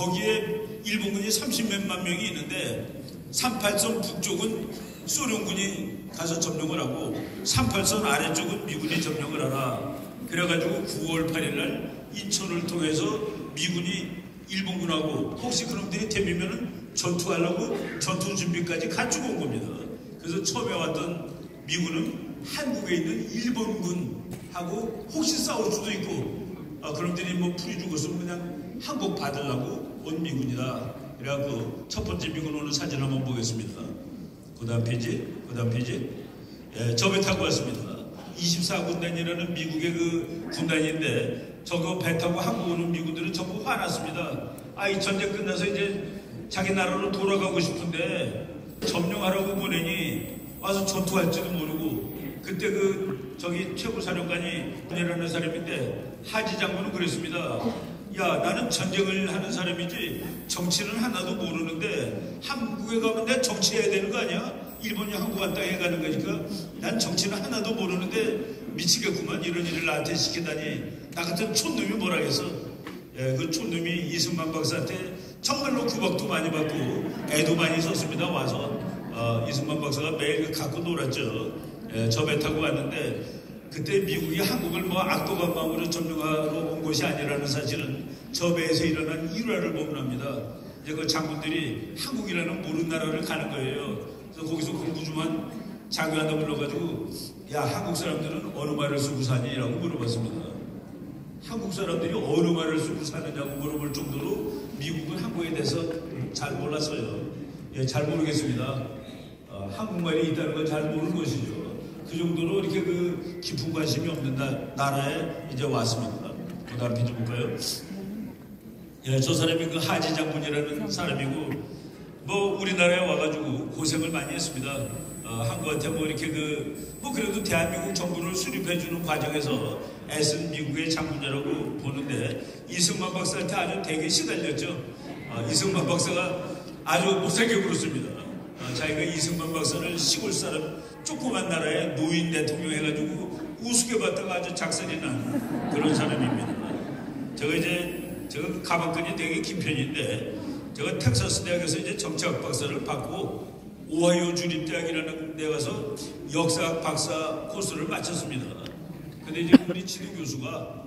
거기에 일본군이 30몇만 명이 있는데 38선 북쪽은 소련군이 가서 점령을 하고 38선 아래쪽은 미군이 점령을 하라. 그래가지고 9월 8일 날 인천을 통해서 미군이 일본군하고 혹시 그놈들이 데미면은 전투하려고 전투 준비까지 갖추고 온 겁니다. 그래서 처음에 왔던 미군은 한국에 있는 일본군하고 혹시 싸울 수도 있고 그놈들이 뭐 풀이 죽었으면 그냥 한국 받으려고 온 미군이다. 그래갖고 첫 번째 미군 오는 사진 한번 보겠습니다. 그 다음 페이지. 예, 저 배 타고 왔습니다. 24군단이라는 미국의 그 군단인데 저거 배 타고 한국 오는 미군들은 전부 화났습니다. 이 전쟁 끝나서 이제 자기 나라로 돌아가고 싶은데 점령하라고 보내니 와서 전투할지도 모르고 그때 저기 최고사령관이 이라는 사람인데 하지 장군은 그랬습니다. 야, 나는 전쟁을 하는 사람이지 정치는 하나도 모르는데 한국에 가면 내가 정치해야 되는 거 아니야? 일본이 한국 한 땅에 가는 거니까 난 정치는 하나도 모르는데 미치겠구만. 이런 일을 나한테 시키다니. 나 같은 촌놈이 뭐라겠어. 예, 그 촌놈이 이승만 박사한테 정말로 구박도 많이 받고 애도 많이 썼습니다. 와서 이승만 박사가 매일 갖고 놀았죠. 예, 저 배 타고 왔는데 그때 미국이 한국을 뭐 악독한 마음으로 점령하러 온 것이 아니라는 사실은 저 배에서 일어난 일화를 보면 합니다. 이제 그 장군들이 한국이라는 모르는 나라를 가는 거예요. 그래서 거기서 공부 좀 한 장교한테 불러가지고 야, 한국 사람들은 어느 말을 쓰고 사니? 라고 물어봤습니다. 한국 사람들이 어느 말을 쓰고 사느냐고 물어볼 정도로 미국은 한국에 대해서 잘 몰랐어요. 예, 잘 모르겠습니다. 한국말이 있다는 건 잘 모르는 것이죠. 그 정도로 이렇게 깊은 관심이 없는 나라에 이제 왔습니다. 그 다음 페이지 볼까요? 예, 저 사람이 하지 장군이라는 사람이고, 뭐 우리나라에 와가지고 고생을 많이 했습니다. 한국한테 뭐 이렇게 그래도 대한민국 정부를 수립해주는 과정에서 애쓴 미국의 장군이라고 보는데, 이승만 박사한테 아주 되게 시달렸죠. 이승만 박사가 아주 못살게 굴었습니다. 자기가 이승만 박사를 시골 사람 조그만 나라에 노인 대통령 해가지고 우습게 봤다가 아주 작살이 난 그런 사람입니다. 제가 가방끈이 되게 긴 편인데, 제가 텍사스 대학에서 이제 정치학 박사를 받고 오하이오 주립대학이라는 데 가서 역사학 박사 코스를 마쳤습니다. 근데 이제 우리 지도 교수가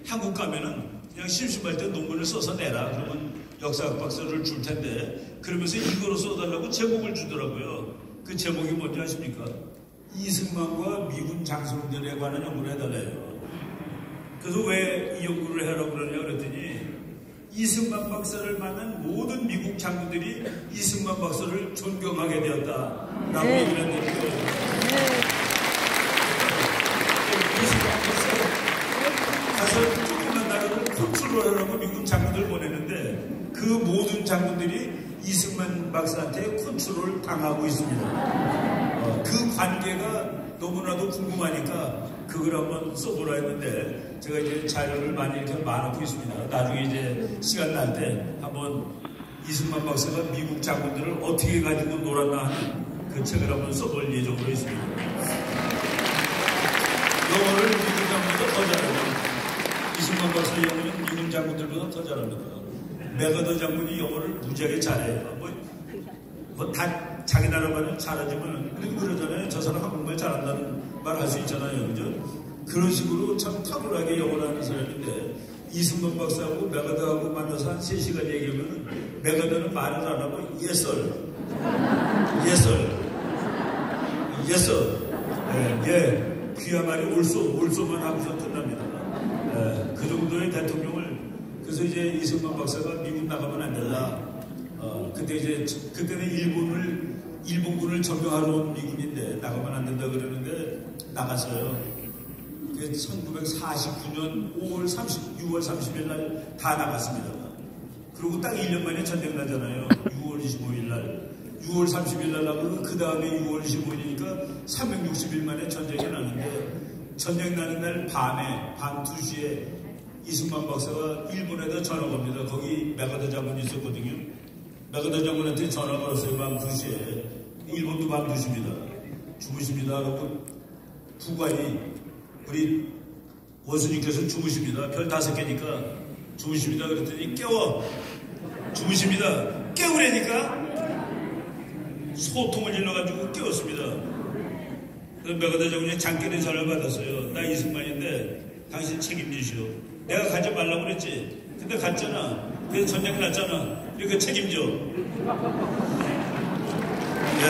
한국 가면은 그냥 심심할 때 논문을 써서 내라. 그러면 역사학 박사를 줄 텐데, 그러면서 이거로 써달라고 제목을 주더라고요. 그 제목이 뭔지 아십니까? 이승만과 미군 장성전에 관한 연구를 해달래요. 그래서 왜 이 연구를 하라고 그러냐 그랬더니, 이승만 박사를 만난 모든 미국 장군들이 이승만 박사를 존경하게 되었다라고 얘기를 했는데, 이승만 박사 가서 조그만 나라를 컨트롤하라고 미국 장군들 보내는데 그 모든 장군들이 이승만 박사한테 컨트롤 당하고 있습니다. 그 관계가 너무나도 궁금하니까 그걸 한번 써보라 했는데, 제가 이제 자료를 많이 이렇게 많아놓고 있습니다. 나중에 이제 시간 날 때 한번 이승만 박사가 미국 장군들을 어떻게 가지고 놀았나 하는 그 책을 한번 써볼 예정으로 있습니다. 영어를 미국 장군보다 더 잘합니다. 이승만 박사 영어는 미국 장군들보다 더 잘합니다. 메가더 장군이 영어를 무지하게 잘해요. 뭐 다 자기 나라만은 잘하지만 그래도 그러잖아요. 저 사람 한국말 잘한다는 말 할 수 있잖아요. 그죠? 그런 식으로 참 탁월하게 영어를 하는 사람인데, 이승만 박사하고 메가더하고 만나서 한 3시간 얘기하면 메가더는 말을 안 하고 yes sir, yes sir, yes sir, 예, 귀야 말이 올소만 하고서 끝납니다. 그 정도의 대통령을. 그래서 이제 이승만 박사가 미국 나가면 안 된다. 그때는 일본군을 점령하러 온 미군인데 나가면 안 된다 그러는데 나갔어요. 1949년 6월 30일 날 다 나갔습니다. 그리고 딱 1년 만에 전쟁 나잖아요. 6월 25일 날. 6월 30일 날 나가고 그 다음에 6월 25일이니까 360일 만에 전쟁이 나는데, 전쟁 나는 날 밤 2시에 이승만 박사가 일본에다 전화가 옵니다. 거기 메가더 장군이 있었거든요. 메가더 장군한테 전화 걸었어요. 밤 2시에. 일본도 밤 2시입니다. 주무십니다. 그러고 부관이 우리 원수님께서 주무십니다. 별 5개니까 주무십니다. 그랬더니 깨워. 주무십니다. 깨우라니까. 소통을 질러가지고 깨웠습니다. 그래서 메가더 장군이 장기의 전화를 받았어요. 나 이승만인데 당신 책임지시오. 내가 가지 말라고 그랬지. 근데 갔잖아. 그래서 전쟁이 났잖아. 그러니까 책임져. 네.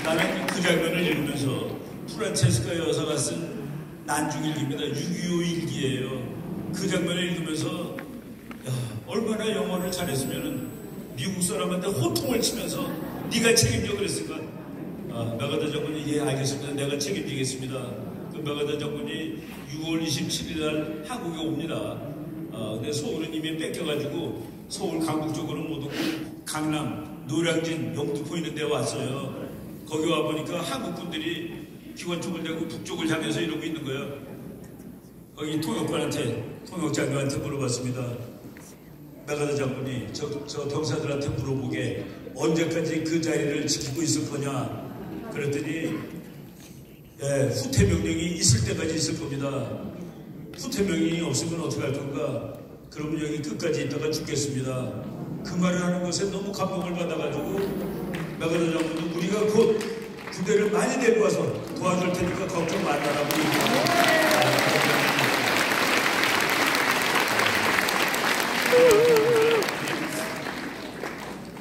나는 그 장면을 읽으면서 프란체스카 여사가 쓴 난중일기입니다. 6.25 일기예요. 그 장면을 읽으면서 얼마나 영어를 잘했으면 미국 사람한테 호통을 치면서 네가 책임져 그랬을까? 메가더 장군이 예 알겠습니다. 내가 책임지겠습니다. 그 메가더 장군이 6월 27일 날 한국에 옵니다. 근데 서울은 이미 뺏겨가지고 서울 강북 쪽으로 못 오고 강남, 노량진, 영등포 있는 데 왔어요. 거기 와보니까 한국 분들이 기관총을 대고 북쪽을 향해서 이러고 있는 거예요. 거기 통역장관한테 물어봤습니다. 메가더 장군이 저 병사들한테 물어보게 언제까지 그 자리를 지키고 있을 거냐. 그랬더니 후퇴 명령이 있을 때까지 있을 겁니다. 후퇴 명령이 없으면 어떻게 할 건가? 그러면 여기 끝까지 있다가 죽겠습니다. 그 말을 하는 것에 너무 감동을 받아가지고 메가더 장군이 우리가 곧 부대를 많이 데리고 와서 도와줄 테니까 걱정 말라라고 얘기합니다.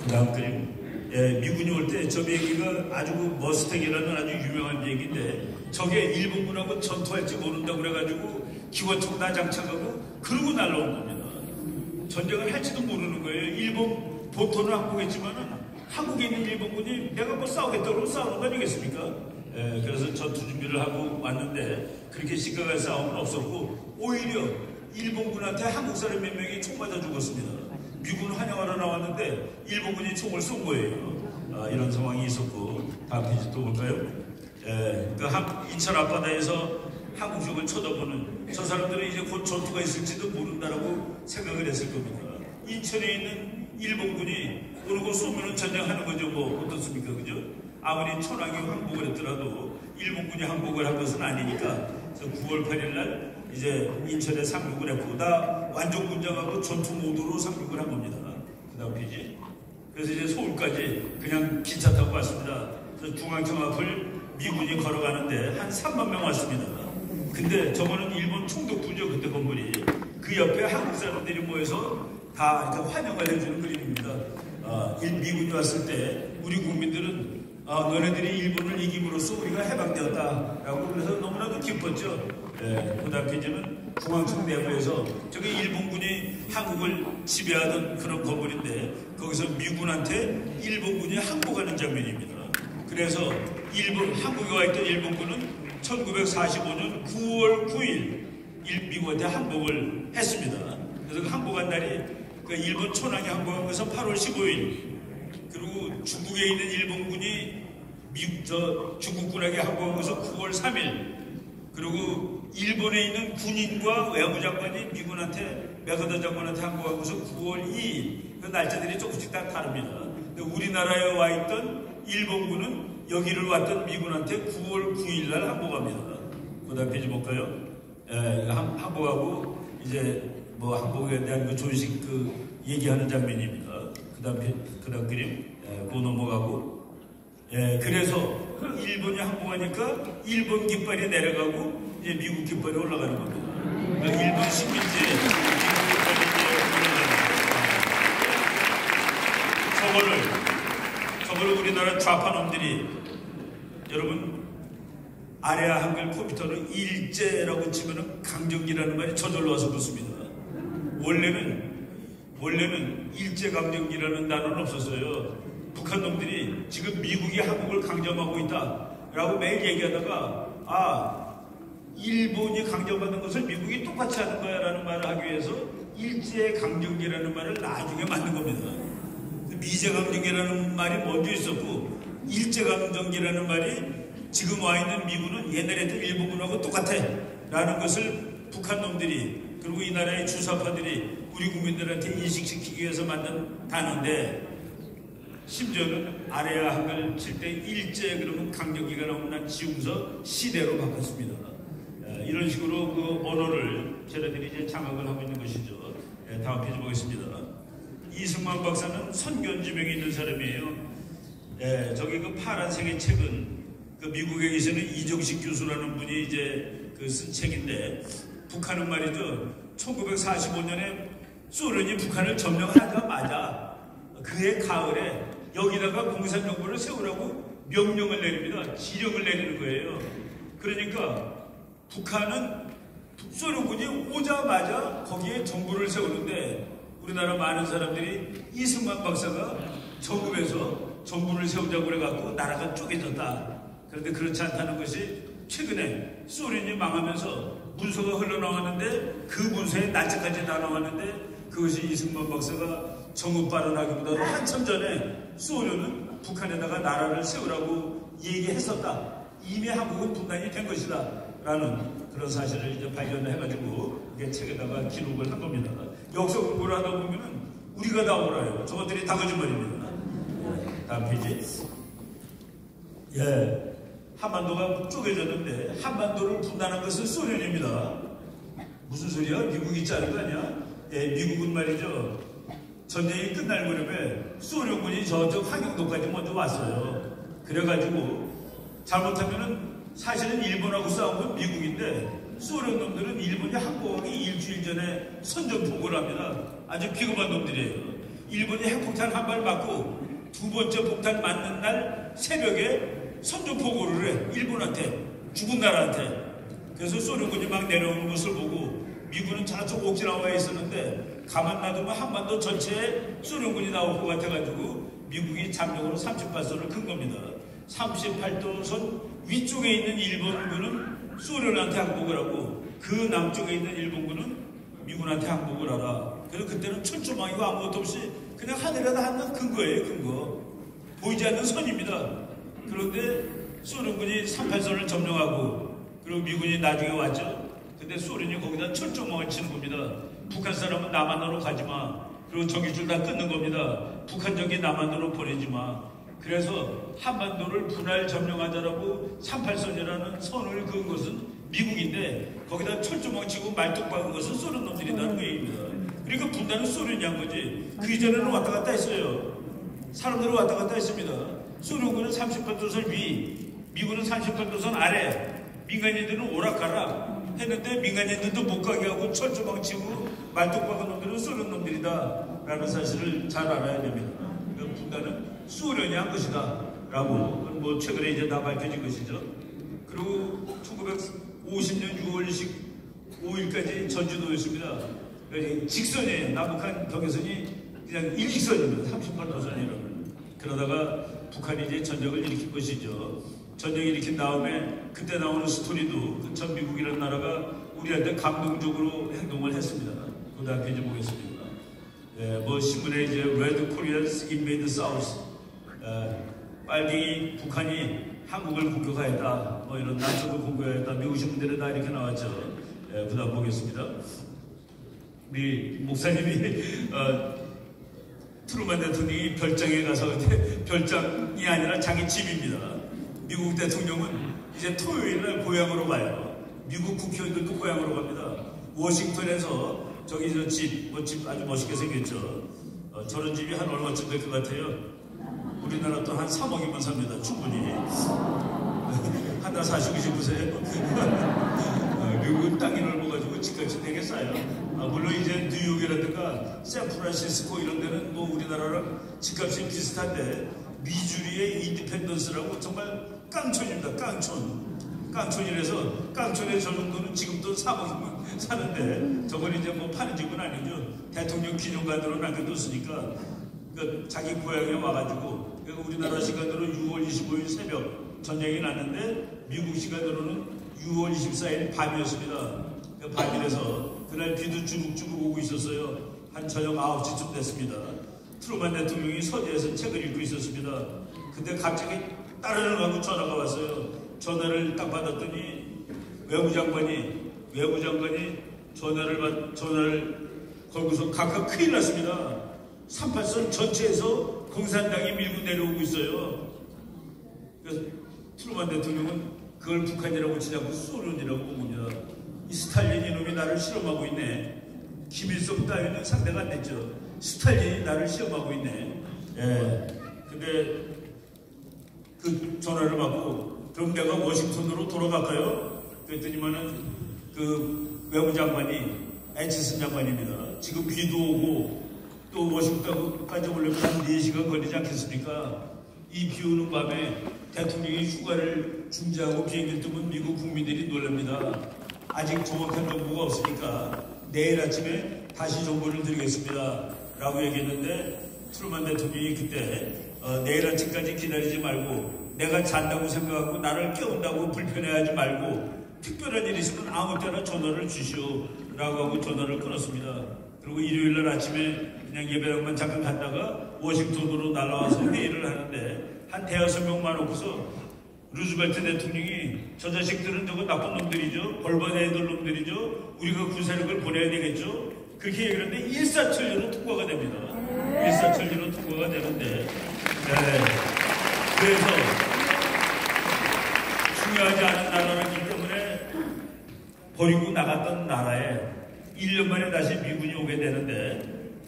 그 다음 그림. 미군이 올 때 저 비행기가 아주 머스탱이라는 아주 유명한 비행기인데 저게 일본군하고 전투할지 모른다고 그래가지고 기관총 다 장착하고 그러고 날라온 겁니다. 전쟁을 할지도 모르는 거예요. 일본 본토는 항복했지만은 한국에 있는 일본군이 내가 뭐 싸우겠다고 싸우는 거 아니겠습니까? 그래서 전투 준비를 하고 왔는데 그렇게 심각한 싸움은 없었고 오히려 일본군한테 한국 사람 몇 명이 총 맞아 죽었습니다. 미군 환영하러 나왔는데 일본군이 총을 쏜 거예요. 이런 상황이 있었고 다음 페이지 또 볼까요? 그러니까 인천 앞바다에서 한국 쪽을 쳐다보는 저 사람들은 이제 곧 전투가 있을지도 모른다라고 생각을 했을 겁니다. 인천에 있는 일본군이 어느 곳 쏘면은 전쟁하는 거죠. 뭐 어떻습니까? 그죠? 아무리 천황이 항복을 했더라도 일본군이 항복을 한 것은 아니니까 9월 8일 날 이제 인천에 상륙을 했고 다 완전 군장하고 전투 모드로 상륙을 한 겁니다. 그 다음 페이지. 그래서 이제 서울까지 그냥 기차 타고 왔습니다. 그래서 중앙청 앞을 미군이 걸어가는데 한 3만 명 왔습니다. 근데 저거는 일본 총독부죠. 그때 건물이. 그 옆에 한국 사람들이 모여서 다 이렇게 환영을 해주는 그림입니다. 미군이 왔을 때 우리 국민들은 너네들이 일본을 이김으로써 우리가 해방되었다라고 그래서 너무나도 기뻤죠. 그 다음 페이지는 중앙청 내부에서 저게 일본군이 한국을 지배하던 그런 건물인데 거기서 미군한테 일본군이 항복하는 장면입니다. 그래서 한국에 와 있던 일본군은 1945년 9월 9일 미국한테 항복을 했습니다. 그래서 그 항복한 날이 일본 천황이 항복한 것은 8월 15일 그리고 중국에 있는 일본군이 중국군에게 항복한 것은 9월 3일 그리고 일본에 있는 군인과 외무장관이 미군한테 메가더 장관한테 항복한 것은 9월 2일 그 날짜들이 조금씩 다 다릅니다. 우리나라에 와 있던 일본군은 여기를 왔던 미군한테 9월 9일 날 항복합니다. 그 다음 페이지 볼까요? 항복하고 이제 뭐 항복에 대한 그 조식 얘기하는 장면입니다. 그 다음 그림 그거 넘어가고 그래서 일본이 항복하니까 일본 깃발이 내려가고 이제 미국 깃발이 올라가는 겁니다. 그러니까 일본 식민지 미국 깃발이 저거를 우리나라 좌파 놈들이 여러분 아래아 한글 컴퓨터로 일제라고 치면은 강정기라는 말이 저절로 와서 붙습니다. 원래는 일제강점기라는 단어는 없었어요. 북한 놈들이 지금 미국이 한국을 강점하고 있다라고 매일 얘기하다가 일본이 강점받는 것을 미국이 똑같이 하는 거야 라는 말을 하기 위해서 일제강점기라는 말을 나중에 만든 겁니다. 미제강점기라는 말이 먼저 있었고 일제강점기라는 말이 지금 와 있는 미군은 옛날에 했던 일본군하고 똑같아 라는 것을 북한 놈들이 그리고 이 나라의 주사파들이 우리 국민들한테 인식시키기 위해서 만든 단어인데 심지어는 아래아 한글 칠 때 일제 그러면 강정기가 나오면 난 지우면서 시대로 바꿨습니다. 이런 식으로 그 언어를 쟤네들이 이제 장악을 하고 있는 것이죠. 다음 페이지 보겠습니다. 이승만 박사는 선견지명이 있는 사람이에요. 저기 그 파란색의 책은 그 미국에 계시는 이정식 교수라는 분이 이제 그 쓴 책인데, 북한은 말이죠, 1945년에 소련이 북한을 점령하자마자 그해 가을에 여기다가 공산정부를 세우라고 명령을 내립니다. 지령을 내리는 거예요. 그러니까 북한은 소련군이 오자마자 거기에 정부를 세우는데, 우리나라 많은 사람들이 이승만 박사가 정부에서 정부를 세우자고 그래갖고 나라가 쪼개졌다. 그런데 그렇지 않다는 것이 최근에 소련이 망하면서 문서가 흘러나왔는데, 그 문서에 날짜까지 다 나왔는데, 그것이 이승만 박사가 정읍 발언하기보다도 한참 전에 소련은 북한에다가 나라를 세우라고 얘기했었다. 이미 한국은 분단이 된 것이다. 라는 그런 사실을 이제 발견해가지고 이게 책에다가 기록을 한 겁니다. 역사 공부를 하다 보면은 우리가 다 알아요. 저것들이 다 거짓말입니다. 다음 페이지. 한반도가 쪼개졌는데 한반도를 분단한 것은 소련입니다. 무슨 소리야? 미국이 짜는 거 아니야? 미국은 말이죠, 전쟁이 끝날 무렵에 소련군이 저쪽 항영도까지 먼저 왔어요. 그래가지고 잘못하면은 사실은 일본하고 싸운 건 미국인데, 소련 놈들은 일본이 항복하기 일주일 전에 선전포고를 합니다. 아주 비겁한 놈들이에요. 일본이 핵폭탄 한 발 맞고 두 번째 폭탄 맞는 날 새벽에 선전포고를 해. 일본한테, 죽은 나라한테. 그래서 소련군이 막 내려오는 것을 보고 미군은 저쪽 옥지나와에 있었는데, 가만 놔두면 한반도 전체에 소련군이 나올 것 같아가지고 미국이 잠적으로 38선을 큰 겁니다. 38도선 위쪽에 있는 일본군은 소련한테 항복을 하고, 그 남쪽에 있는 일본군은 미군한테 항복을 하라. 그래서 그때는 철조망이고 아무것도 없이 그냥 하늘에다 하나 큰 거예요. 큰 거. 보이지 않는 선입니다. 그런데 소련군이 38선을 점령하고, 그리고 미군이 나중에 왔죠. 근데 소련이 거기다 철조망을 치는 겁니다. 북한 사람은 남한으로 가지 마. 그리고 전기줄 다 끊는 겁니다. 북한 전기 남한으로 보내지 마. 그래서 한반도를 분할 점령하자라고 38선이라는 선을 그은 것은 미국인데, 거기다 철조망 치고 말뚝 박은 것은 소련 놈들이라는 얘기입니다. 그러니까 분단은 소련이 한 거지. 그 이전에는 왔다 갔다 했어요. 사람들은 왔다 갔다 했습니다. 소련군은 38도선 위, 미군은 38도선 아래, 민간인들은 오락가락 했는데 민간인들도 못 가게 하고 철조망 치고 말뚝 박은 놈들은 소련 놈들이다 라는 사실을 잘 알아야 됩니다. 그러니까 분단은 소련이 한 것이다 라고 뭐 최근에 이제 다 밝혀진 것이죠. 그리고 1950년 6월 25일까지 전주도였습니다. 그러니까 직선이에요. 남북한 경계선이 그냥 일직선입니다. 38도선이라고. 그러다가 북한이 이제 전쟁을 일으킨 것이죠. 전쟁을 일으킨 다음에 그때 나오는 스토리도 그 전 미국이라는 나라가 우리한테 감동적으로 행동을 했습니다. 그 다음 페이지 보겠습니다. 뭐 신문에 이제 Red Koreans invade South, 빨갱이 북한이 한국을 공격하였다, 뭐 이런 남쪽을 공격하였다, 미국 신문들에 다 이렇게 나왔죠. 그 다음 보겠습니다. 우리 목사님이 트루먼 대통령이 별장에 가서, 별장이 아니라 자기 집입니다. 미국 대통령은 이제 토요일날 고향으로 가요. 미국 국회의원들도 고향으로 갑니다. 워싱턴에서 저기 저 집, 뭐 집 아주 멋있게 생겼죠. 저런 집이 한 얼마쯤 될 것 같아요? 우리나라 또 한 3억이면 삽니다. 충분히. 하나 사시고 싶으세요? 미국은 땅이 넓어가지고 집값이 되게 싸요. 물론 이제 뉴욕이라든가 샌프란시스코 이런 데는 뭐 우리나라랑 집값이 비슷한데, 미주리의 인디펜던스라고 정말 깡촌입니다. 깡촌이라서 깡촌에 저 정도는 지금도 3억이면 사는데, 저건 이제 뭐 파는 집은 아니죠. 대통령 기념관으로 남겨뒀으니까. 그러니까 자기 고향에 와가지고, 그러니까 우리나라 시간으로 6월 25일 새벽 전쟁이 났는데, 미국 시간으로는 6월 24일 밤이었습니다. 그러니까 밤이라서 그날 비도 주룩주룩 오고 있었어요. 한 저녁 9시쯤 됐습니다. 트루먼 대통령이 서재에서 책을 읽고 있었습니다. 근데 갑자기 따르릉 하고 전화가 왔어요. 전화를 딱 받았더니 외무장관이 전화를 걸고서 각각 큰일 났습니다. 38선 전체에서 공산당이 밀고 내려오고 있어요. 그래서 트루먼 대통령은 그걸 북한이라고 치지 않고 소련이라고 본 겁니다. 이 스탈린 이놈이 나를 실험하고 있네. 김일성 따위는 상대가 안 됐죠. 스탈린이 나를 시험하고 있네. 예. 근데 그 전화를 받고 그럼 내가 워싱턴으로 돌아갈까요? 그랬더니만은 그 외무장관이 애치슨 장관입니다. 지금 비도 오고 또 워싱턴까지 오려면 한 4시간 걸리지 않겠습니까? 이 비 오는 밤에 대통령이 휴가를 중지하고 비행기를 뜨면 미국 국민들이 놀랍니다. 아직 정확한 정보가 없으니까 내일 아침에 다시 정보를 드리겠습니다 라고 얘기했는데 트루먼 대통령이 그때 내일 아침까지 기다리지 말고 내가 잔다고 생각하고 나를 깨운다고 불편해하지 말고 특별한 일이 있으면 아무 때나 전화를 주시오 라고 하고 전화를 끊었습니다. 그리고 일요일날 아침에 그냥 예배당만 잠깐 갔다가 워싱턴으로 날아와서 회의를 하는데 한 대여섯 명만 놓고서 루즈벨트 대통령이 저 자식들은 저거 나쁜 놈들이죠. 벌받아야 될 놈들이죠. 우리가 구세력을 보내야 되겠죠. 그렇게 얘기를 하는데 일사천리로 통과가 됩니다. 일사천리로 통과가 되는데 네. 그래서 중요하지 않은 나라라기 때문에 버리고 나갔던 나라에 1년 만에 다시 미군이 오게 되는데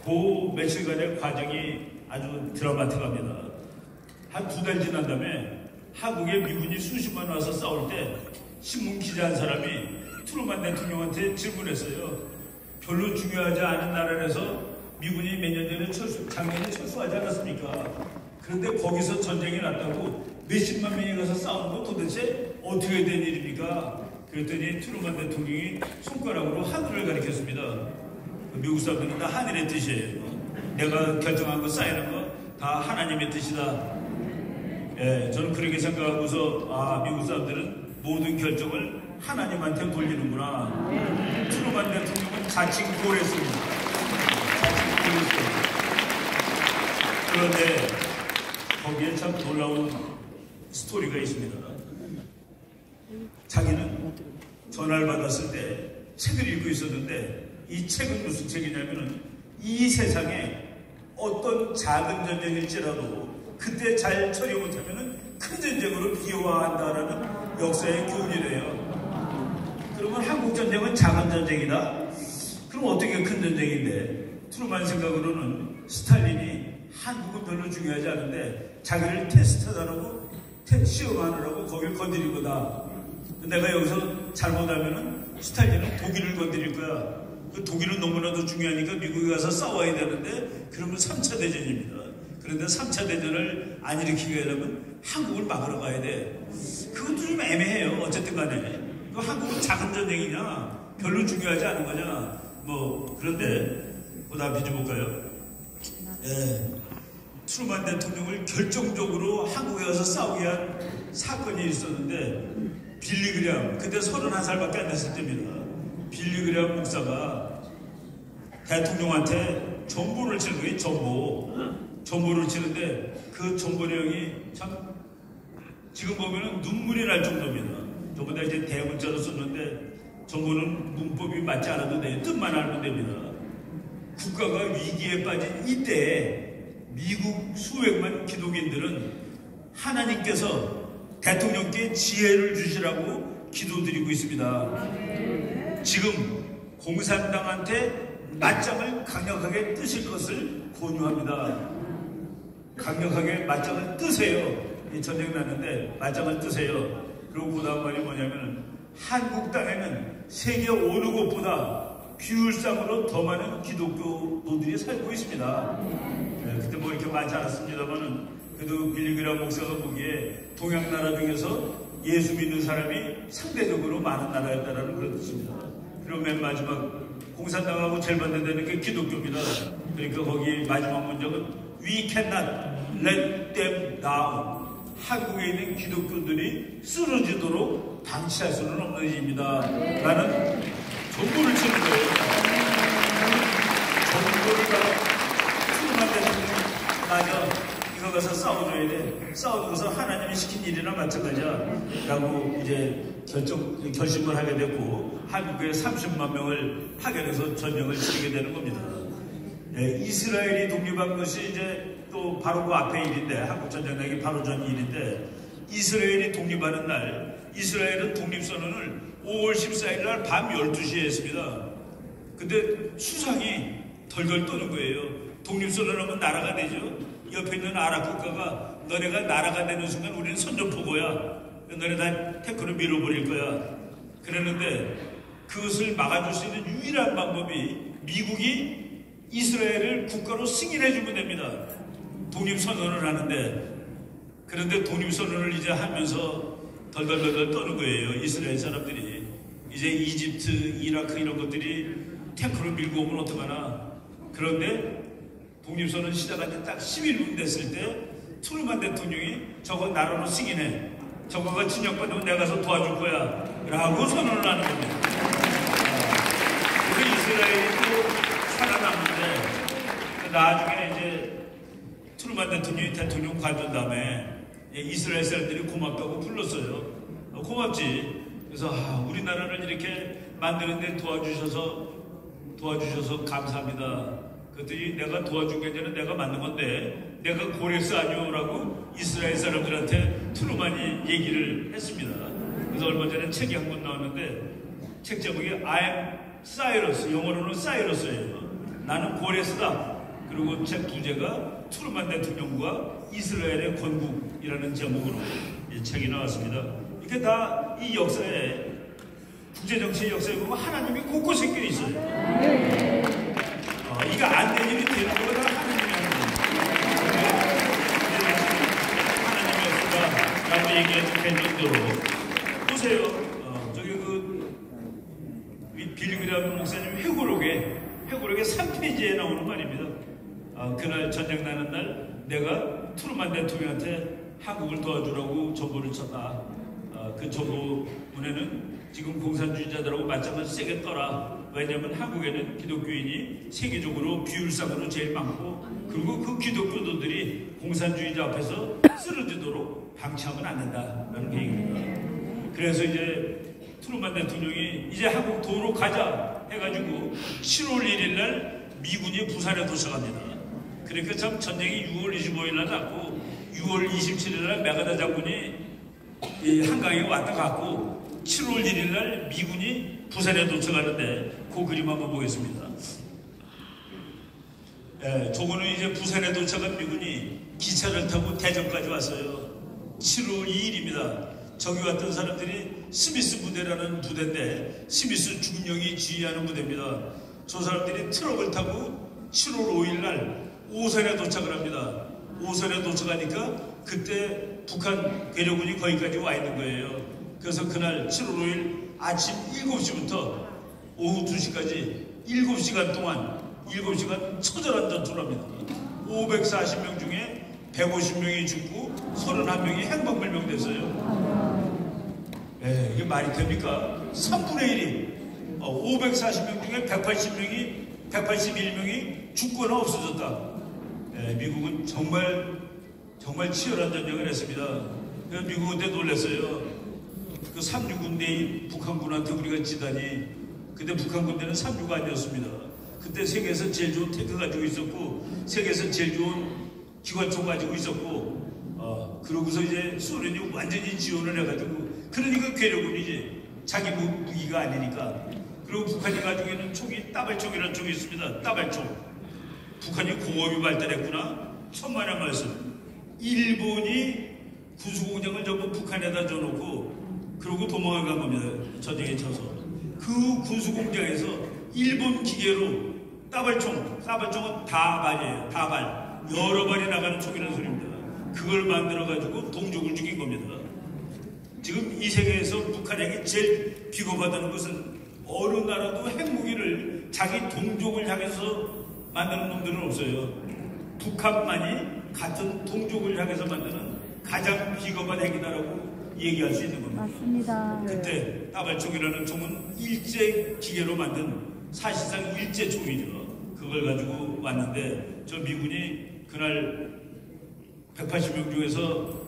그 며칠간의 과정이 아주 드라마틱합니다. 한 2달 지난 다음에 한국에 미군이 수십만 와서 싸울 때 신문 기자 한 사람이 트루먼 대통령한테 질문했어요. 별로 중요하지 않은 나라에서 미군이 몇 년 전에 작년에 철수하지 않았습니까? 그런데 거기서 전쟁이 났다고 몇십만 명이 가서 싸우는 건 도대체 어떻게 된 일입니까? 그랬더니 트루먼 대통령이 손가락으로 하늘을 가리켰습니다. 미국 사람들은 다 하늘의 뜻이에요. 내가 결정한 거 사인한 거 다 하나님의 뜻이다. 예, 저는 그렇게 생각하고서 미국 사람들은 모든 결정을 하나님한테 돌리는구나. 트루먼 대통령은 자칭 고랬습니다. 그런데 거기에 참 놀라운 스토리가 있습니다. 자기는 전화를 받았을 때 책을 읽고 있었는데 이 책은 무슨 책이냐면은 이 세상에 어떤 작은 전쟁일지라도 그때 잘 처리 못하면은 큰 전쟁으로 비화한다라는 역사의 교훈이래요. 그러면 한국 전쟁은 작은 전쟁이다? 그럼 어떻게 큰 전쟁인데? 트루먼 생각으로는 스탈린이 한국은 별로 중요하지 않은데 자기를 테스트하라고 시험하느라고 거길 건드린 거다. 내가 여기서 잘못하면은 스탈린은 독일을 건드릴 거야. 그 독일은 너무나도 중요하니까 미국에 가서 싸워야 되는데 그러면 3차 대전입니다. 그런데 3차 대전을 안 일으키게 하려면 한국을 막으러 가야 돼. 그것도 좀 애매해요. 어쨌든 간에. 한국은 작은 전쟁이냐? 별로 중요하지 않은 거냐? 그런데 그 다음 비춰 볼까요? 예. 트루먼 대통령을 결정적으로 한국에 가서 싸우게 한 사건이 있었는데 빌리 그램, 그때 31살밖에 안 됐을 때입니다. 빌리 그램 목사가 대통령한테 전보를 치는 거예요. 전보를 치는데 그 전보 내용이 참 지금 보면은 눈물이 날 정도입니다. 저보다 이제 대문자로 썼는데 전보는 문법이 맞지 않아도 돼요. 뜻만 알면 됩니다. 국가가 위기에 빠진 이때에 미국 수백만 기독인들은 하나님께서 대통령께 지혜를 주시라고 기도드리고 있습니다. 지금 공산당한테 맞짱을 강력하게 뜨실 것을 권유합니다. 강력하게 맞짱을 뜨세요. 이 전쟁 났는데 맞짱을 뜨세요. 그리고 그 다음 말이 뭐냐면 한국 땅에는 세계 어느 곳보다 비율상으로 더 많은 기독교도들이 살고 있습니다. 그때 뭐 이렇게 많지 않았습니다만은 그래도 빌리 그램 목사가 보기에 동양 나라 중에서 예수 믿는 사람이 상대적으로 많은 나라였다라는 그런 뜻입니다. 그리고 맨 마지막 공산당하고 제일 반대되는 게 기독교입니다. 그러니까 거기 마지막 문장은 We cannot let them down. 한국에 있는 기독교들이 쓰러지도록 방치할 수는 없는 일입니다. 라는 정보를 치는 거예요. 정보를 트루먼 대통령이 맞아. 이거 가서 싸워줘야 돼. 싸우고서 하나님이 시킨 일이나 마찬가지야. 라고 이제 결심을 하게 됐고, 한국에 30만 명을 파견해서 전쟁을 치르게 되는 겁니다. 네, 이스라엘이 독립한 것이 이제 또 바로 그 앞에 일인데, 한국 전쟁 나기 바로 전 일인데, 이스라엘이 독립하는 날, 이스라엘은 독립선언을 5월 14일 날 밤 12시에 했습니다. 근데 수상이 덜덜 떠는 거예요. 독립선언하면 나라가 되죠. 옆에 있는 아랍 국가가 너네가 나라가 되는 순간 우리는 선전포고야. 너네 다 태클로 밀어버릴 거야. 그랬는데 그것을 막아줄 수 있는 유일한 방법이 미국이 이스라엘을 국가로 승인해주면 됩니다. 독립선언을 하는데, 그런데 독립선언을 이제 하면서 덜덜덜 떠는 거예요. 이스라엘 사람들이. 이제 이집트, 이라크 이런 것들이 탱크로 밀고 오면 어떡하나. 그런데 독립선언 시작한 지 딱 11분 됐을 때 트루만 대통령이 저거 나라로 승인해. 저거가 진영받으면 내가 가서 도와줄 거야. 라고 선언을 하는 겁니다. 그래서 이스라엘이 또 살아남는데, 나중에 이제 트루만 대통령이 대통령 관둔 다음에 이스라엘 사람들이 고맙다고 불렀어요. 고맙지. 그래서 우리나라를 이렇게 만드는데 도와주셔서 감사합니다. 그랬더니 내가 도와준 게 아니라 내가 만든 건데 내가 고레스 아니오라고 이스라엘 사람들한테 트루만이 얘기를 했습니다. 그래서 얼마 전에 책이 한 권 나왔는데 책 제목이 I'm Cyrus, 영어로는 사이러스예요. 나는 고레스다. 그리고 책 부제가 트루만 대통령과 이스라엘의 건국이라는 제목으로 이 책이 나왔습니다. 이게 다 이 역사에, 국제정치의 역사에 보면 하나님이 곳곳에 껴 있어요. 이게 안 된 일이 되는 거가 다 하나님이 하는 거예요. 하나님이었다 라고 얘기해도 될 정도로. 보세요. 저기 빌리그람 목사님 회고록에 3페이지에 나오는 말입니다. 그날 전쟁 나는 날 내가 트루만 대통령한테 한국을 도와주라고 전보를 쳤다. 그 전보문에는 지금 공산주의자들하고 맞짱을 세게 떠라. 왜냐하면 한국에는 기독교인이 세계적으로 비율상으로 제일 많고, 그리고 그 기독교도들이 공산주의자 앞에서 쓰러지도록 방치하면 안 된다라는 게 얘기입니다. 그래서 이제 트루만 대통령이 이제 한국 도로 가자 해가지고 7월 1일 날 미군이 부산에 도착합니다. 그러니까 참 전쟁이 6월 25일 날 났고 6월 27일 날 메가다 장군이 한강에 왔다 갔고 7월 1일 날 미군이 부산에 도착하는데 그 그림 한번 보겠습니다. 저거는 이제 부산에 도착한 미군이 기차를 타고 대전까지 왔어요. 7월 2일입니다. 저기 왔던 사람들이 스미스 부대라는 부대인데 스미스 중령이 지휘하는 부대입니다. 저 사람들이 트럭을 타고 7월 5일 날 오산에 도착을 합니다. 오산에 도착하니까 그때 북한 괴뢰군이 거기까지 와 있는 거예요. 그래서 그날 7월 5일 아침 7시부터 오후 2시까지 7시간 동안 7시간 처절한 전투를 합니다. 540명 중에 150명이 죽고 31명이 행방불명됐어요. 이게 말이 됩니까? 3분의 1이 540명 중에 181명이 죽거나 없어졌다. 미국은 정말 치열한 전쟁을 했습니다. 그래서 미국은 그때 놀랐어요. 그 3류 군대인 북한군한테 우리가 지다니. 근데 북한 군대는 3류가 아니었습니다. 그때 세계에서 제일 좋은 탱크 가지고 있었고 세계에서 제일 좋은 기관총 가지고 있었고 그러고서 이제 소련이 완전히 지원을 해가지고, 그러니까 괴뢰군이지 자기 무기가 아니니까. 그리고 북한이 가지고 있는 총이 따발총이라는 총이 있습니다. 따발총. 북한이 공업이 발달했구나. 천만의 말씀. 일본이 구수공장을 전부 북한에다 줘놓고 그러고 도망을 간 겁니다. 전쟁에 쳐서. 그 구수공장에서 일본 기계로 따발총은 다발이에요. 다발. 여러 발이 나가는 총이라는 소리입니다. 그걸 만들어가지고 동족을 죽인 겁니다. 지금 이 세계에서 북한에게 제일 비겁하다는 것은 어느 나라도 핵무기를 자기 동족을 향해서 만드는 놈들은 없어요. 북한만이 같은 동족을 향해서 만드는 가장 비겁한 핵이다라고 얘기할 수 있는 겁니다. 맞습니다. 그때 따발총이라는 총은 일제 기계로 만든 사실상 일제 총이죠. 그걸 가지고 왔는데 저 미군이 그날 180명 중에서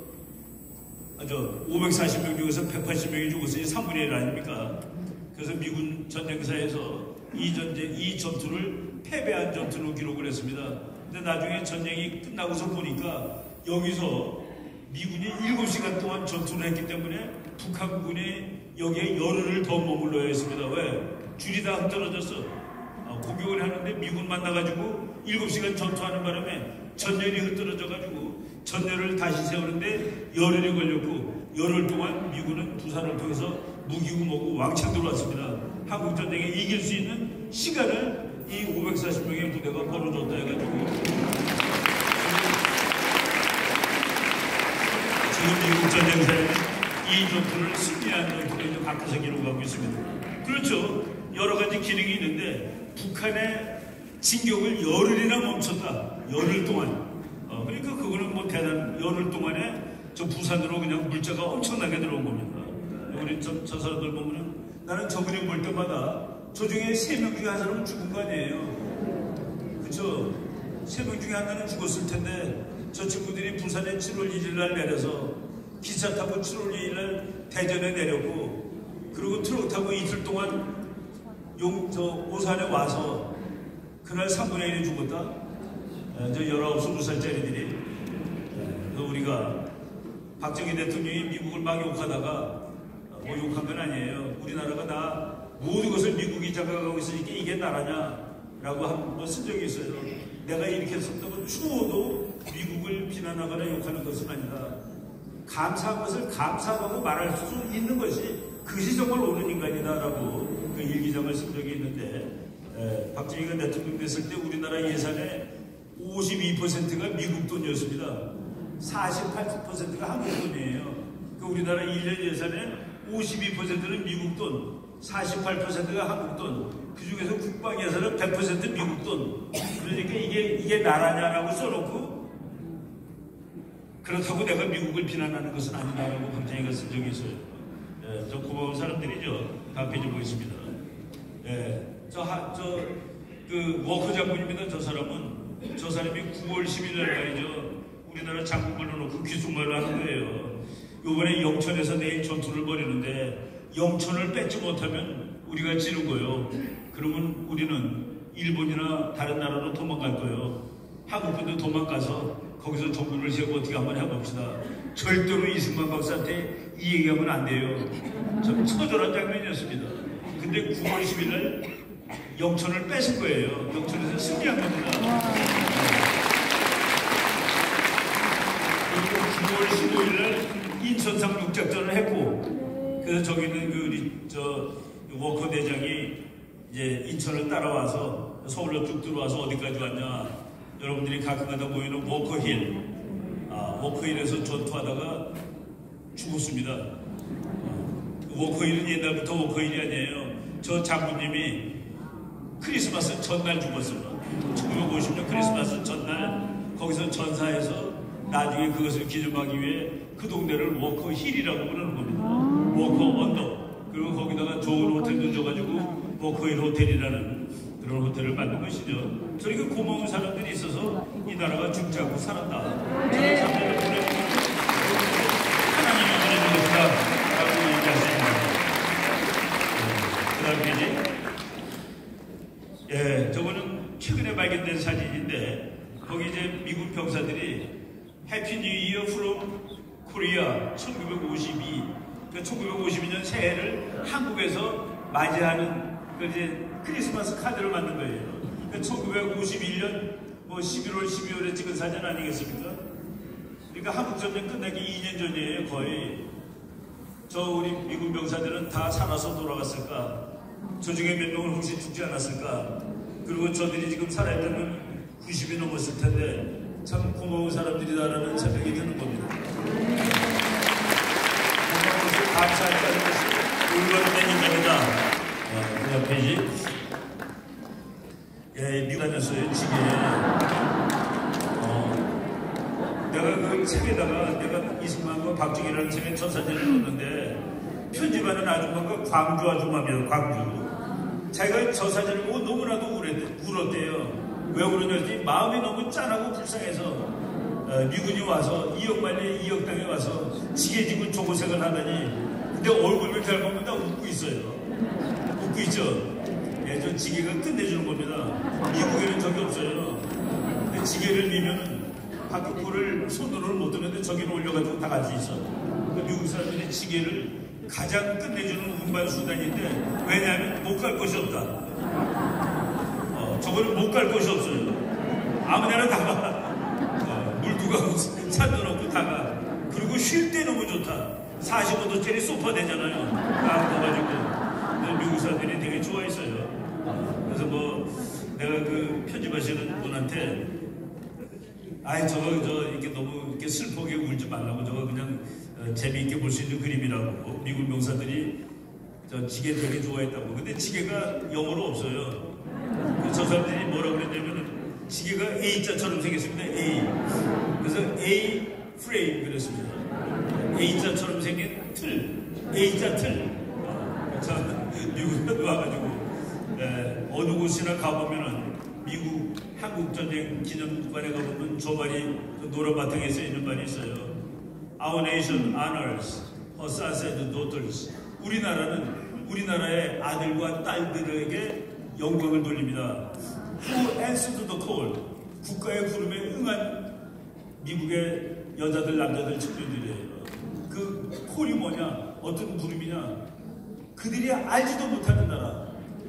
540명 중에서 180명이 죽었으니 3분의 1 아닙니까? 그래서 미군 전쟁사에서 이 전투를 패배한 전투로 기록을 했습니다. 근데 나중에 전쟁이 끝나고서 보니까 여기서 미군이 7시간 동안 전투를 했기 때문에 북한군이 여기에 열흘을 더 머물러야 했습니다. 왜? 줄이 다 흩어졌어. 공격을 하는데 미군 만나가지고 7시간 전투하는 바람에 전열이 흩어져가지고 전열을 다시 세우는데 열흘이 걸렸고, 열흘 동안 미군은 부산을 통해서 무기고 뭐고 왕창 들어왔습니다. 한국전쟁에 이길 수 있는 시간을 이 540명의 부대가 벌어줬다 해가지고 지금 미국 전쟁사에는 이 전투를 승리한 전투를 바꿔서 기록하고 있습니다. 그렇죠. 여러 가지 기능이 있는데 북한의 진격을 열흘이나 멈췄다. 열흘 동안. 그러니까 그거는 뭐 대단, 열흘 동안에 저 부산으로 그냥 물자가 엄청나게 들어온 겁니다. 우리 저 사람들 보면은 나는 저 그림 볼 때마다 저 중에 3명 중에 한 사람은 죽은 거 아니에요. 그쵸? 3명 중에 하나는 죽었을 텐데 저 친구들이 부산에 7월 1일 날 내려서 기차 타고 7월 2일 날 대전에 내렸고, 그리고 트럭 타고 이틀 동안 오산에 와서 그날 3분의 1이 죽었다. 저 19, 20살짜리들이. 우리가 박정희 대통령이 미국을 막 욕하다가 뭐 욕한 건 아니에요. 우리나라가 다 모든 것을 미국이 장악하고 있으니까 이게 나라냐라고 한번 쓴 적이 있어요. 내가 이렇게 했었다고 추워도 미국을 비난하거나 욕하는 것은 아니다. 감사한 것을 감사하고 말할 수 있는 것이, 그것이 정말 옳은 인간이다라고 그 일기장을 쓴 적이 있는데, 박정희가 대통령 됐을 때 우리나라 예산의 52%가 미국 돈이었습니다. 48%가 한국 돈이에요. 그 우리나라 1년 예산의 52%는 미국 돈, 48%가 한국 돈, 그 중에서 국방 예산은 100% 미국 돈. 그러니까 이게 나라냐라고 써놓고, 그렇다고 내가 미국을 비난하는 것은 아니다라고 박정희가 쓴 적이 있어요. 저 고마운 사람들이죠. 다음 페이지 보겠습니다. 그 워커 장군입니다. 저 사람이 9월 10일 날 말이죠. 우리나라 장군말로 놓고 귀속말로 하는 거예요. 이번에 영천에서 내일 전투를 벌이는데 영천을 뺏지 못하면 우리가 지는 거예요. 그러면 우리는 일본이나 다른 나라로 도망갈 거예요. 한국군도 도망가서 거기서 정부를 세우고 어떻게 한번 해봅시다. 절대로 이승만 박사한테 이 얘기하면 안 돼요. 참 처절한 장면이었습니다. 근데 9월 10일 날 영천을 뺏은 거예요. 영천에서 승리한 겁니다. 그리고 9월 15일 날 인천 상륙작전을 했고, 그래서 저기 있는 워커 대장이 이제 인천을 따라와서 서울로 쭉 들어와서 어디까지 왔냐. 여러분들이 가끔가다 보이는 워커힐, 워커힐에서 전투하다가 죽었습니다. 워커힐은 옛날부터 워커힐이 아니에요. 저 장군님이 크리스마스 전날 죽었어요. 1950년 크리스마스 전날 거기서 전사해서 나중에 그것을 기념하기 위해 그 동네를 워커힐이라고 부르는 겁니다. 워커 언덕. 그리고 거기다가 좋은 호텔도 줘가지고 워커힐 호텔이라는 그런 호텔을 만든 것이죠. 저렇게 고마운 사람들이 있어서 이 나라가 죽지 않고 살았다. 저는 사람들을 보내주는 하나님이 보내준 것이다 라고 얘기할 수 있습니다. 그 다음 페이지. 저거는 최근에 발견된 사진인데, 거기 이제 미국 병사들이 해피 뉴 이어 프롬 코리아 1952, 그 1952년 새해를 한국에서 맞이하는 그 이제 크리스마스 카드를 만든 거예요. 1951년 11월, 12월에 찍은 사진 아니겠습니까? 그러니까 한국전쟁 끝나기 2년 전이에요, 거의. 우리 미군 병사들은 다 살아서 돌아갔을까? 저 중에 몇 명은 혹시 죽지 않았을까? 그리고 저들이 지금 살아있다면 90이 넘었을 텐데, 참 고마운 사람들이다라는 생각이 드는 겁니다. 고마운 것을 감사한다는 것이 올바른 인간이다. 그 다음 페이지. 미국 다녔어요, 지게. 내가 그 책에다가 내가 이승만과 박정희라는 책에 첫 사진을 넣었는데, 편집하는 아줌마가 광주 아줌마입니다, 광주. 자기가 저 사진을 보고 너무나도 울었대요. 왜 그러냐지, 마음이 너무 짠하고 불쌍해서 미군이 와서 2억 만리에 2억 땅에 와서 지게지고 조고생을 하다니, 근데 얼굴을 잘 보면 다 웃고 있어요. 웃고 있죠. 저 지게가 끝내주는 겁니다. 미국에는 저기 없어요. 근데 지게를 미면 학교포를 손으로는 못 드는데 저기를 올려가지고 다 같이 있어. 그러니까 미국 사람들이 지게를 가장 끝내주는 운반 수단인데 왜냐하면 못 갈 곳이 없다. 저거는 못 갈 곳이 없어요. 아무데나 다 가. 물도 가고 산도 넣고 다 가. 그리고 쉴 때 너무 좋다. 45도짜리 소파 되잖아요. 딱 넣어가지고 미국 사람들이 되게 좋아했어요. 그래서 내가 그 편집하시는 분한테 저거 이렇게 너무 이렇게 슬프게 울지 말라고 저거 그냥 재미있게 볼 수 있는 그림이라고. 미국 명사들이 지게 되게 좋아했다고. 근데 지게가 영어로 없어요. 저 사람들이 뭐라고 그랬냐면은 지게가 A자처럼 생겼습니다. A. 그래서 A 프레임 그랬습니다. A자처럼 생긴 틀. A자 틀. 미국에 와가지고 어느 곳이나 가보면은 미국 한국전쟁 기념관에 가보면 저 말이 노란 바탕에 써 있는 말이 있어요. Our nation honors her sons and daughters. 우리나라의 아들과 딸들에게 영광을 돌립니다. Who answered the call? 국가의 부름에 응한 미국의 여자들, 남자들, 청년들이에요. 그 콜이 뭐냐? 어떤 부름이냐? 그들이 알지도 못하는 나라,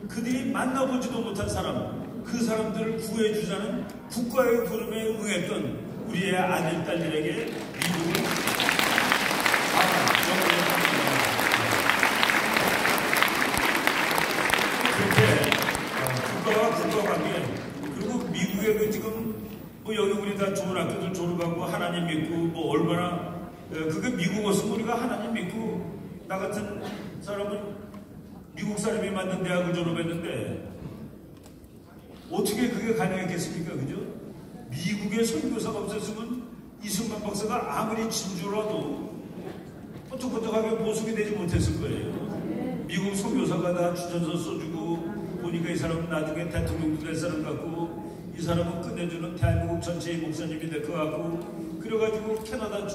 그들이 만나보지도 못한 사람, 그 사람들을 구해주자는 국가의 부름에 응했던 우리의 아들, 딸들에게 미국은 그렇게 국가와 국가 관계, 그리고 미국의 지금 여기 우리 다 좋은 학교들 졸업하고 하나님 믿고 얼마나 그게 미국 왔으면 우리가 하나님 믿고 나 같은 사람은 미국 사람이 만든 대학을 졸업했는데 어떻게 그게 가능했겠습니까? 그죠? 미국의 선교사가 없었으면 이승만 박사가 아무리 진주라도 뽀득뽀득하게 보석이 되지 못했을 거예요. 미국 선교사가 다 추천서 써주고 보니까 이 사람은 나중에 대통령도 될 사람 같고 이 사람은 끝내주는 대한민국 전체의 목사님이 될 것 같고 그래가지고 캐나다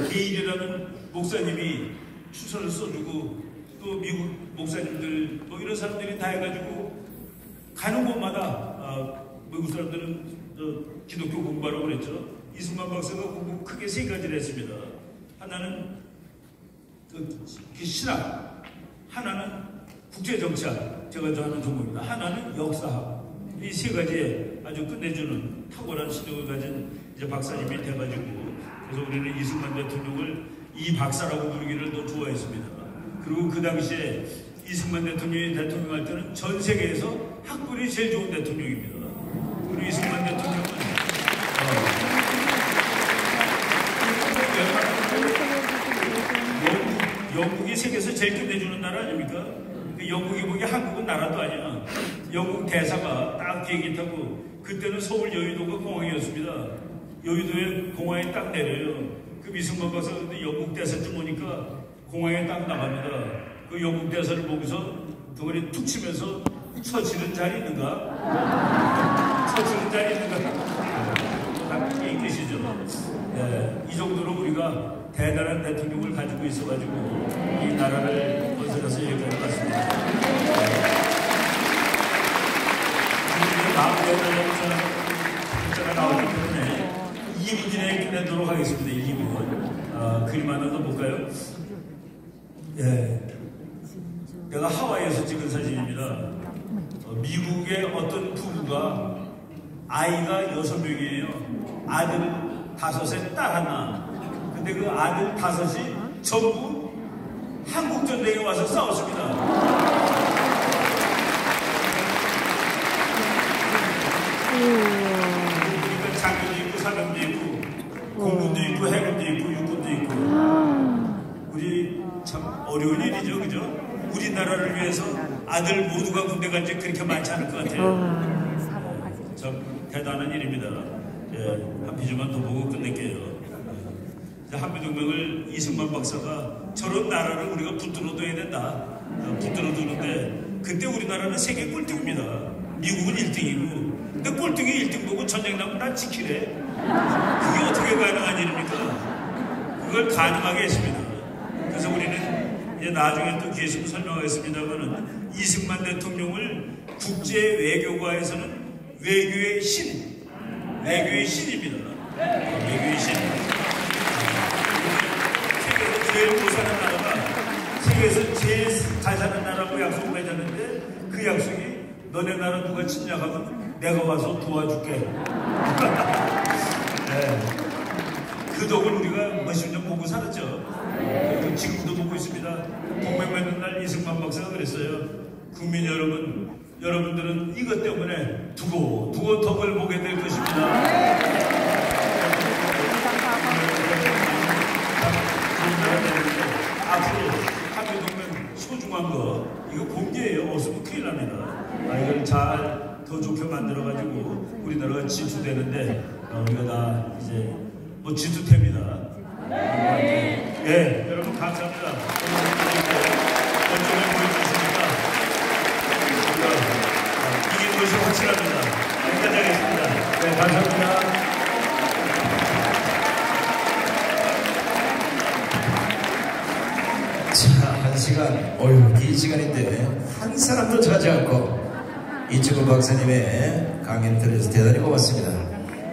게일이라는 목사님이 추천을 써주고 또 미국 목사님들 이런 사람들이 다 해가지고 가는 곳마다 미국 사람들은 기독교 공부하라고 그랬죠. 이승만 박사가 공부 크게 세 가지를 했습니다. 하나는 신학, 하나는 국제정치학, 제가 좋아하는 종목입니다. 하나는 역사학. 이 세 가지에 아주 끝내주는 탁월한 실력을 가진 박사님이 돼가지고 그래서 우리는 이승만 대통령을 이 박사라고 부르기를 더 좋아했습니다. 그리고 그 당시에 이승만 대통령이 대통령할 때는 전 세계에서 학벌이 제일 좋은 대통령입니다. 그리고 이승만 대통령은 영국이 세계에서 제일 끝내주는 나라 아닙니까? 영국이 보기에 한국은 나라도 아니야. 영국 대사가 딱 비행기 타고 그때는 서울 여의도가 공항이었습니다. 여의도에 공항에 딱 내려요. 그 이승만 박사가 영국 대사쯤 오니까 공항에 딱 나갑니다. 그 영국 대사를 보고서 덩어리 툭 치면서 처치는 잘 있는가? 처치는 잘 있는가? 이 뜻이죠. 네, 이 정도로 우리가 대단한 대통령을 가지고 있어가지고 이 나라를 건설해서 여기까지 왔습니다. 다음 대단한 나오기 때문에 이미진에 끝내도록 하겠습니다. 이미진. 그림 하나 더 볼까요? 예. 내가 하와이에서 찍은 사진입니다. 미국의 어떤 부부가 아이가 6명이에요. 아들 5에 딸 하나. 근데 그 아들 5이 전부 한국전쟁에 와서 싸웠습니다. 그러니까 장교도 있고 사병도 있고 공군도 있고 해군도 있고 육군도 있고 우리 참 어려운 일이죠. 그죠? 우리나라를 위해서 아들 모두가 군대 간 지 그렇게 많지 않을 것 같아요. 참 대단한 일입니다. 한 페이지만 더 보고 끝낼게요. 한미동맹을 이승만 박사가 저런 나라를 우리가 붙들어둬야 된다. 붙들어두는데 그때 우리나라는 세계 꼴등입니다. 미국은 1등이고 근데 꼴등이 1등 보고 전쟁 나면 난 지키래. 그게 어떻게 가능한 일입니까? 그걸 가능하게 했습니다. 그래서 우리는 이제 나중에 또 기회 있으면 설명하겠습니다만은 이승만 대통령을 국제 외교가에서는 외교의 신, 외교의 신입니다. 외교의 신. 세계에서 제일 못 사는 나라가 세계에서 제일 잘 사는 나라고 약속 맺었는데 그 약속이 너네 나라 누가 침략하면 내가 와서 도와줄게. 네. 그 덕을 우리가 몇십 년 보고 살았죠. 지금도 보고 있습니다. 동맹 맺는 날 이승만 박사가 그랬어요. 국민 여러분, 여러분들은 이것 때문에 두고 덕을 보게 될 것입니다. 앞으로 한미동맹 소중한 거 이거 공개예요. 없으면 큰일 납니다. 이걸 잘 더 좋게 만들어가지고 우리나라가 지투되는데 우리가 다 이제 뭐 지투됩니다. 예, 여러분 감사합니다. 원점을 보여주시니까 이긴 것이 확실합니다. 여기까지 하겠습니다. 네, 감사합니다. 자, 한 시간, 긴 시간인데 한 사람도 자지 않고 이충근 박사님의 강연 들려서 대단히 고맙습니다.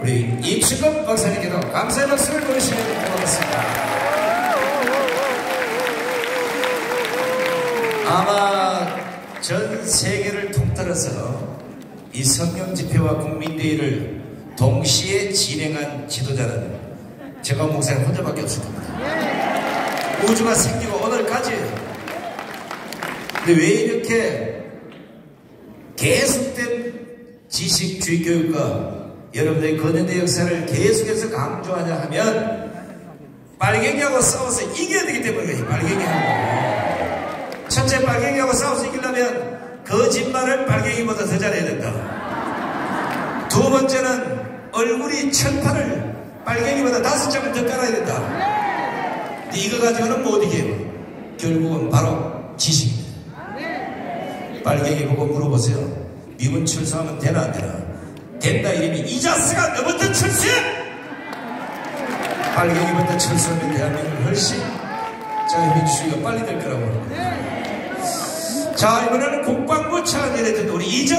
우리 이충근 박사님께도 감사의 박수를 보내주시면 고맙습니다. 아마 전 세계를 통틀어서 이 성령 집회와 국민대회를 동시에 진행한 지도자는 제가 목사님 혼자밖에 없을 겁니다. 우주가 생기고 오늘까지. 근데 왜 이렇게 계속된 지식주의 교육과 여러분들의 근현대 역사를 계속해서 강조하냐 하면 빨갱이하고 싸워서 이겨야 되기 때문에 빨갱이하고 첫째, 빨갱이하고 싸워서 이기려면 거짓말을 빨갱이보다 더 잘해야 된다. 두 번째는 얼굴이 철판을 빨갱이보다 5장을 더 깔아야 된다. 근데 이거 가지고는 못 이겨요. 결국은 바로 지식입니다. 빨갱이 보고 물어보세요. 미군 철수하면 되나 안 되나? 된다 이름이 이 자스가 너부터 철수해! 빨갱이부터 철수하면 대한민국은 훨씬 민주주의가 빨리 될 거라고 합니다. 자, 이번에는 국방부 차관이 됐던 우리 이전